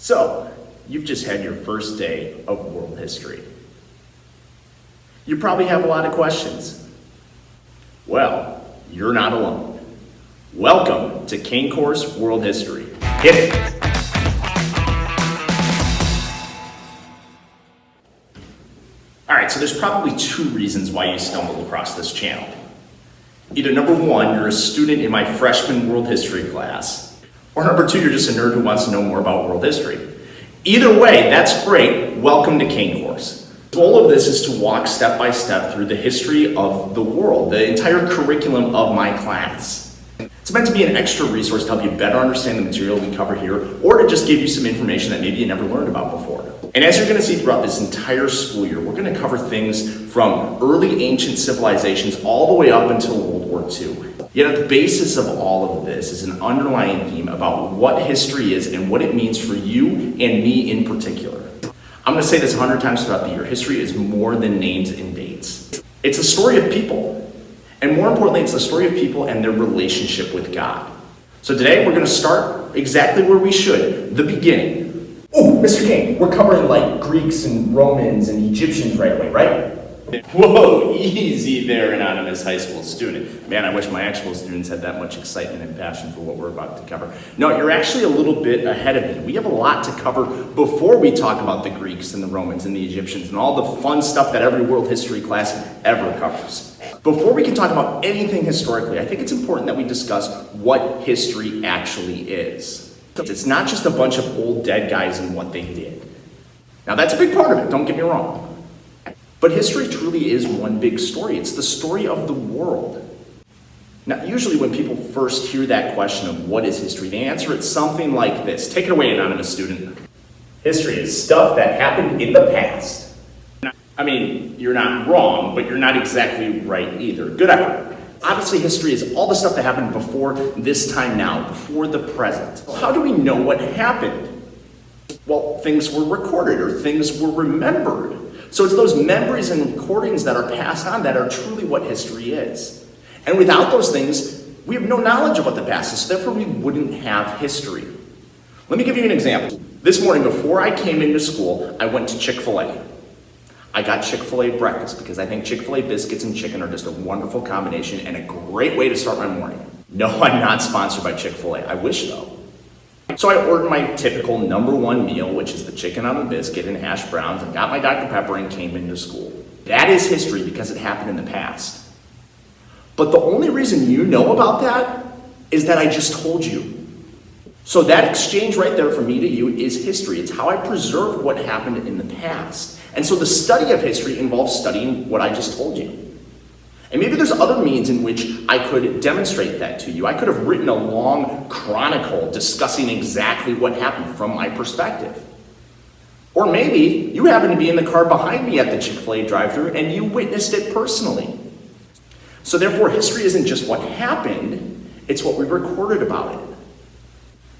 So, you've just had your first day of world history. You probably have a lot of questions. Well, you're not alone. Welcome to Cain Course World History. Hit it! Alright, so there's probably two reasons why you stumbled across this channel. Either number one, you're a student in my freshman world history class, or number two, you're just a nerd who wants to know more about world history. Either way, that's great. Welcome to Cain Course. The goal of this is to walk step by step through the history of the world, the entire curriculum of my class. It's meant to be an extra resource to help you better understand the material we cover here, or to just give you some information that maybe you never learned about before. And as you're going to see throughout this entire school year, we're going to cover things from early ancient civilizations all the way up until World War II. Yet at the basis of all of this is an underlying theme about what history is and what it means for you and me in particular. I'm going to say this 100 times throughout the year. History is more than names and dates. It's a story of people. And more importantly, it's the story of people and their relationship with God. So today we're going to start exactly where we should, the beginning. Oh, Mr. Cain, we're covering like Greeks and Romans and Egyptians right away, right? Whoa, easy there, anonymous high school student. Man, I wish my actual students had that much excitement and passion for what we're about to cover. No, you're actually a little bit ahead of me. We have a lot to cover before we talk about the Greeks and the Romans and the Egyptians and all the fun stuff that every world history class ever covers. Before we can talk about anything historically, I think it's important that we discuss what history actually is. It's not just a bunch of old dead guys and what they did. Now that's a big part of it, don't get me wrong. But history truly is one big story. It's the story of the world. Now, usually when people first hear that question of what is history, they answer it something like this. Take it away, anonymous student. History is stuff that happened in the past. I mean, you're not wrong, but you're not exactly right either. Good effort. Obviously, history is all the stuff that happened before this time now, before the present. How do we know what happened? Well, things were recorded or things were remembered. So it's those memories and recordings that are passed on that are truly what history is. And without those things, we have no knowledge of what the past is, so therefore we wouldn't have history. Let me give you an example. This morning, before I came into school, I went to Chick-fil-A. I got Chick-fil-A breakfast because I think Chick-fil-A biscuits and chicken are just a wonderful combination and a great way to start my morning. No, I'm not sponsored by Chick-fil-A. I wish though. So I ordered my typical number one meal, which is the chicken on the biscuit and hash browns, and got my Dr. Pepper and came into school. That is history because it happened in the past. But the only reason you know about that is that I just told you. So that exchange right there from me to you is history. It's how I preserve what happened in the past. And so the study of history involves studying what I just told you. And maybe there's other means in which I could demonstrate that to you. I could have written a long chronicle discussing exactly what happened from my perspective. Or maybe you happen to be in the car behind me at the Chick-fil-A drive-thru and you witnessed it personally. So therefore, history isn't just what happened, it's what we recorded about it.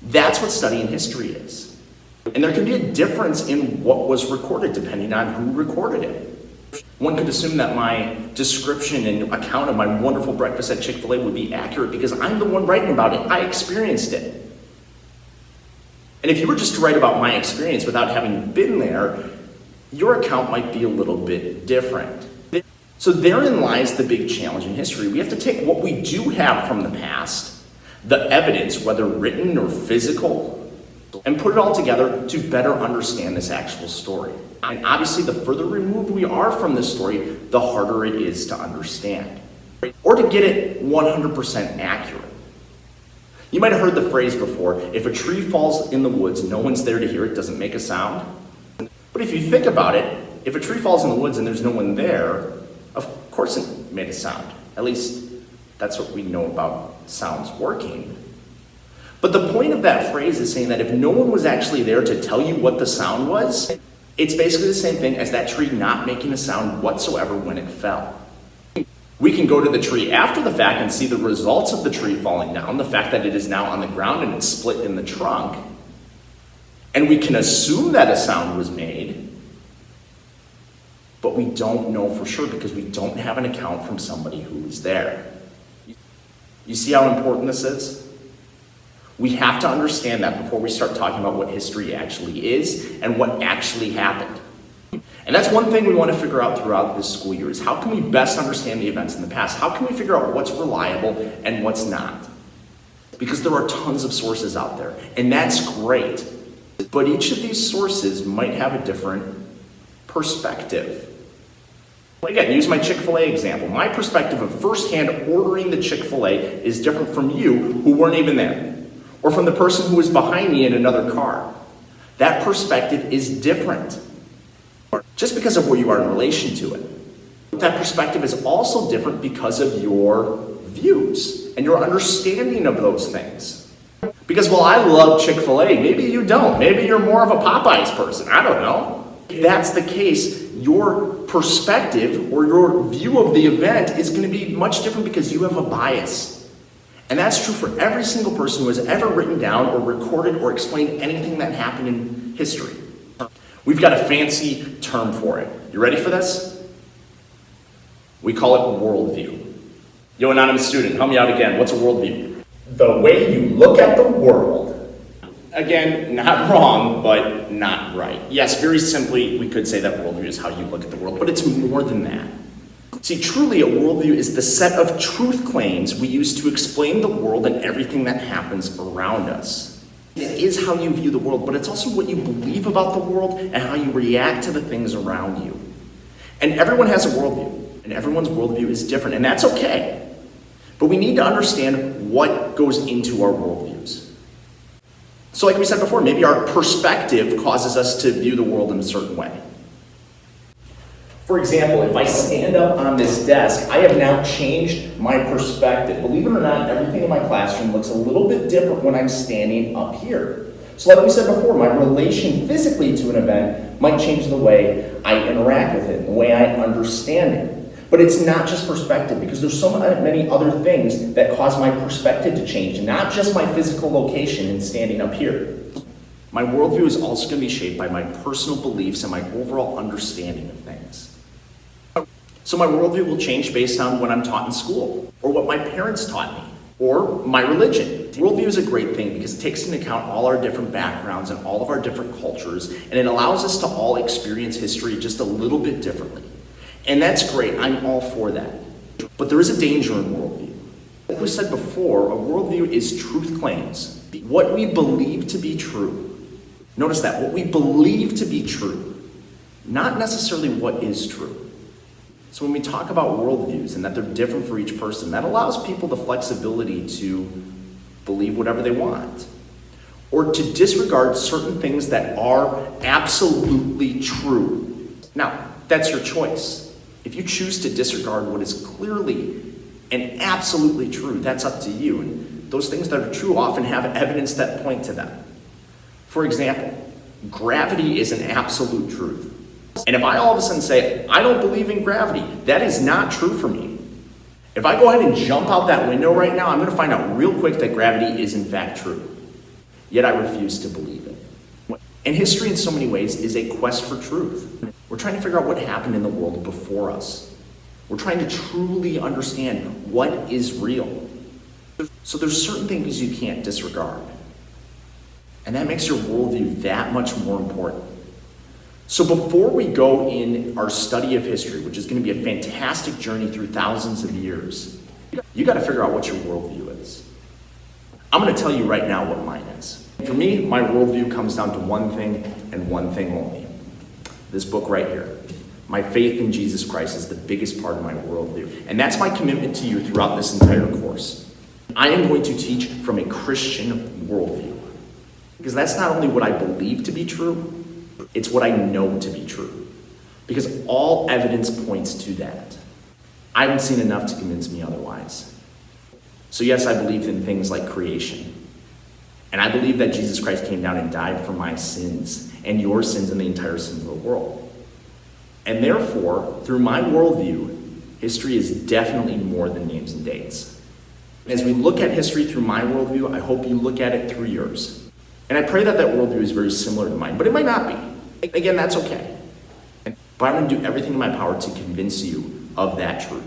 That's what studying history is. And there can be a difference in what was recorded depending on who recorded it. One could assume that my description and account of my wonderful breakfast at Chick-fil-A would be accurate because I'm the one writing about it. I experienced it. And if you were just to write about my experience without having been there, your account might be a little bit different. So therein lies the big challenge in history. We have to take what we do have from the past, the evidence, whether written or physical, and put it all together to better understand this actual story. And obviously, the further removed we are from this story, the harder it is to understand, or to get it 100% accurate. You might have heard the phrase before, if a tree falls in the woods, no one's there to hear it, doesn't make a sound. But if you think about it, if a tree falls in the woods and there's no one there, of course it made a sound. At least that's what we know about sounds working. But the point of that phrase is saying that if no one was actually there to tell you what the sound was, it's basically the same thing as that tree not making a sound whatsoever when it fell. We can go to the tree after the fact and see the results of the tree falling down, the fact that it is now on the ground and it's split in the trunk. And we can assume that a sound was made, but we don't know for sure because we don't have an account from somebody who was there. You see how important this is? We have to understand that before we start talking about what history actually is and what actually happened. And that's one thing we want to figure out throughout this school year is how can we best understand the events in the past? How can we figure out what's reliable and what's not? Because there are tons of sources out there, and that's great. But each of these sources might have a different perspective. Again, use my Chick-fil-A example. My perspective of firsthand ordering the Chick-fil-A is different from you who weren't even there, or from the person who was behind me in another car. That perspective is different, just because of where you are in relation to it. That perspective is also different because of your views and your understanding of those things. Because while I love Chick-fil-A, maybe you don't. Maybe you're more of a Popeyes person. I don't know. If that's the case, your perspective or your view of the event is going to be much different because you have a bias. And that's true for every single person who has ever written down or recorded or explained anything that happened in history. We've got a fancy term for it. You ready for this? We call it worldview. Yo, anonymous student, help me out again. What's a worldview? The way you look at the world. Again, not wrong, but not right. Yes, very simply, we could say that worldview is how you look at the world, but it's more than that. See, truly, a worldview is the set of truth claims we use to explain the world and everything that happens around us. It is how you view the world, but it's also what you believe about the world and how you react to the things around you. And everyone has a worldview, and everyone's worldview is different, and that's okay. But we need to understand what goes into our worldviews. So like we said before, maybe our perspective causes us to view the world in a certain way. For example, if I stand up on this desk, I have now changed my perspective. Believe it or not, everything in my classroom looks a little bit different when I'm standing up here. So like we said before, my relation physically to an event might change the way I interact with it, the way I understand it. But it's not just perspective, because there's so many other things that cause my perspective to change, not just my physical location and standing up here. My worldview is also going to be shaped by my personal beliefs and my overall understanding of things. So my worldview will change based on what I'm taught in school, or what my parents taught me, or my religion. Worldview is a great thing because it takes into account all our different backgrounds and all of our different cultures, and it allows us to all experience history just a little bit differently. And that's great, I'm all for that. But there is a danger in worldview. Like we said before, a worldview is truth claims. What we believe to be true. Notice that, what we believe to be true, not necessarily what is true. So when we talk about worldviews and that they're different for each person, that allows people the flexibility to believe whatever they want, or to disregard certain things that are absolutely true. Now, that's your choice. If you choose to disregard what is clearly and absolutely true, that's up to you. And those things that are true often have evidence that point to them. For example, gravity is an absolute truth. And if I all of a sudden say, I don't believe in gravity, that is not true for me. If I go ahead and jump out that window right now, I'm going to find out real quick that gravity is in fact true. Yet I refuse to believe it. And history in so many ways is a quest for truth. We're trying to figure out what happened in the world before us. We're trying to truly understand what is real. So there's certain things you can't disregard. And that makes your worldview that much more important. So before we go in our study of history, which is going to be a fantastic journey through thousands of years, you got to figure out what your worldview is. I'm going to tell you right now what mine is. For me, my worldview comes down to one thing and one thing only. This book right here. My faith in Jesus Christ is the biggest part of my worldview. And that's my commitment to you throughout this entire course. I am going to teach from a Christian worldview. Because that's not only what I believe to be true, it's what I know to be true. Because all evidence points to that. I haven't seen enough to convince me otherwise. So yes, I believe in things like creation. And I believe that Jesus Christ came down and died for my sins and your sins and the entire sins of the world. And therefore, through my worldview, history is definitely more than names and dates. As we look at history through my worldview, I hope you look at it through yours. And I pray that that worldview is very similar to mine, but it might not be. Again, that's okay. But I'm going to do everything in my power to convince you of that truth.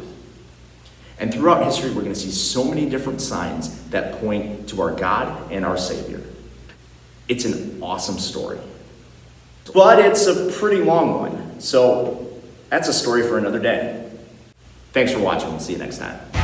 And throughout history, we're going to see so many different signs that point to our God and our Savior. It's an awesome story. But it's a pretty long one, so that's a story for another day. Thanks for watching. We'll see you next time.